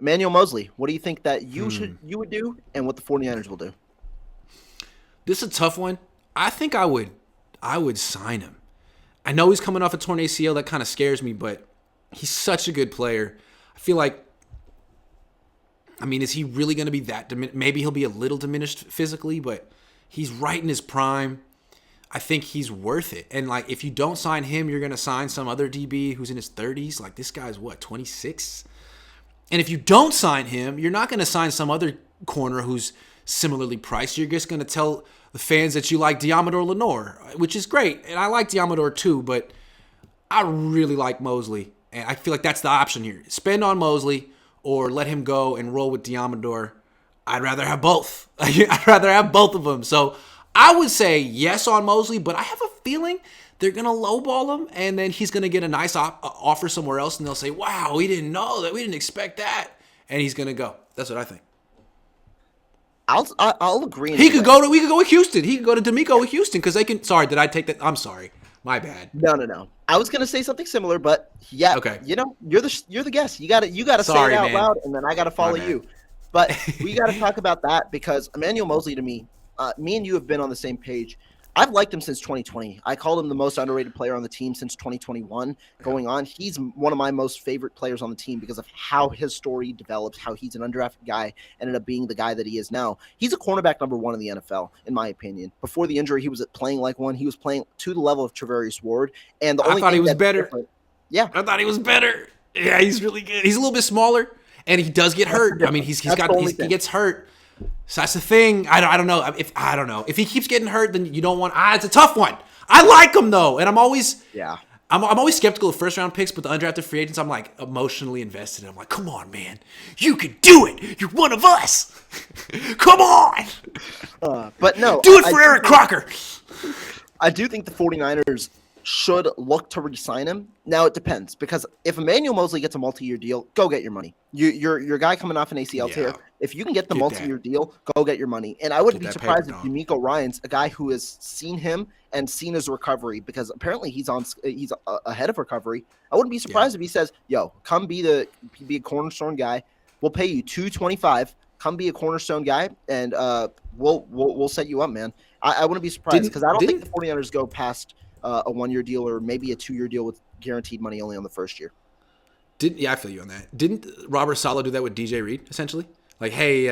Emmanuel Moseley, what do you think that you would do and what the 49ers will do? This is a tough one. I think I would sign him. I know he's coming off a torn ACL. That kind of scares me, but he's such a good player. I feel like, I mean, is he really going to be that maybe he'll be a little diminished physically, but he's right in his prime. I think he's worth it. And like, if you don't sign him, you're going to sign some other DB who's in his 30s. Like, this guy's what, 26? And if you don't sign him, you're not going to sign some other corner who's similarly priced. You're just going to tell the fans that you like Diamador Lenore, which is great. And I like Diamador too, but I really like Moseley. And I feel like that's the option here. Spend on Moseley or let him go and roll with Diamador. I'd rather have both. I'd rather have both of them. So I would say yes on Moseley, but I have a feeling they're going to lowball him, and then he's going to get a nice offer somewhere else, and they'll say, wow, we didn't know that. We didn't expect that. And he's going to go. That's what I think. I'll agree. We could go with Houston. He could go to D'Amico with Houston because they can. Sorry, did I take that? I'm sorry. My bad. No. I was gonna say something similar, but yeah. Okay. You're the guest. You gotta say it out loud, and then I gotta follow you. But we gotta talk about that because Emmanuel Moseley, to me, me and you have been on the same page. I've liked him since 2020. I called him the most underrated player on the team since 2021 going on. He's one of my most favorite players on the team because of how his story develops, how he's an undrafted guy, ended up being the guy that he is now. He's a cornerback number one in the NFL, in my opinion. Before the injury, he was playing like one. He was playing to the level of Travarius Ward. And the only I thought he was better. Yeah. I thought he was better. Yeah, he's really good. He's a little bit smaller, and he does get hurt. I mean, he gets hurt. So that's the thing. I don't know if he keeps getting hurt, then you don't want. It's a tough one. I like him though, and I'm always skeptical of first round picks, but the undrafted free agents, I'm like emotionally invested. I'm like, come on, man, you can do it. You're one of us. Come on. But no, do it for Eric Crocker. I do think the 49ers should look to re-sign him. Now it depends because if Emmanuel Moseley gets a multi-year deal, go get your money. Your guy coming off an ACL tear. If you can get the multi-year deal, go get your money. And I wouldn't be surprised if D'Amico Ryan's a guy who has seen him and seen his recovery because apparently he's ahead of recovery. I wouldn't be surprised if he says, "Yo, come be a cornerstone guy. We'll pay you $225. Come be a cornerstone guy, and we'll set you up, man." I wouldn't be surprised because I don't think the 49ers go past a 1-year deal or maybe a 2-year deal with guaranteed money only on the first year. I feel you on that. Didn't Robert Saleh do that with DJ Reed, essentially? Like, hey,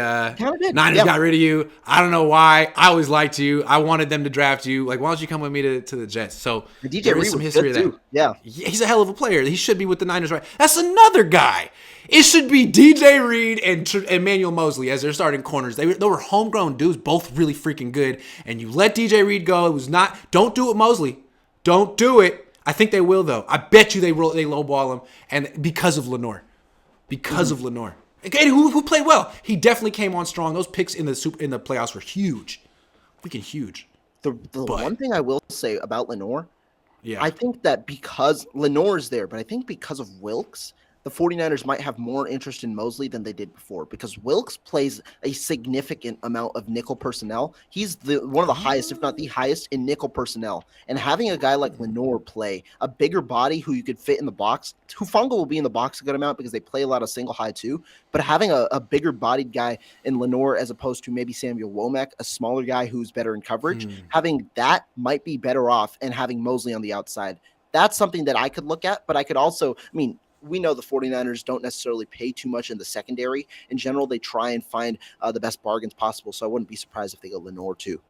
Niners got rid of you. I don't know why. I always liked you. I wanted them to draft you. Like, why don't you come with me to the Jets? So DJ Reed some history of that. Too. Yeah. He's a hell of a player. He should be with the Niners, right? That's another guy. It should be DJ Reed and Emmanuel Moseley as their starting corners. They were homegrown dudes, both really freaking good. And you let DJ Reed go. It was not. Don't do it, Moseley. Don't do it. I think they will, though. I bet you they lowball him, and because of Lenore. Of Lenore. Okay, who played well. He definitely came on strong. Those picks in the playoffs were huge. Freaking huge. The one thing I will say about Lenore, I think that because Lenore is there, but I think because of Wilkes, the 49ers might have more interest in Moseley than they did before because Wilkes plays a significant amount of nickel personnel. He's one of the highest, if not the highest, in nickel personnel. And having a guy like Lenore play a bigger body who you could fit in the box, Hufanga will be in the box a good amount because they play a lot of single high too. But having a bigger bodied guy in Lenore as opposed to maybe Samuel Womack, a smaller guy who's better in coverage, having that might be better off and having Moseley on the outside. That's something that I could look at, but I could also, we know the 49ers don't necessarily pay too much in the secondary. In general, they try and find the best bargains possible. So I wouldn't be surprised if they go Lenore too.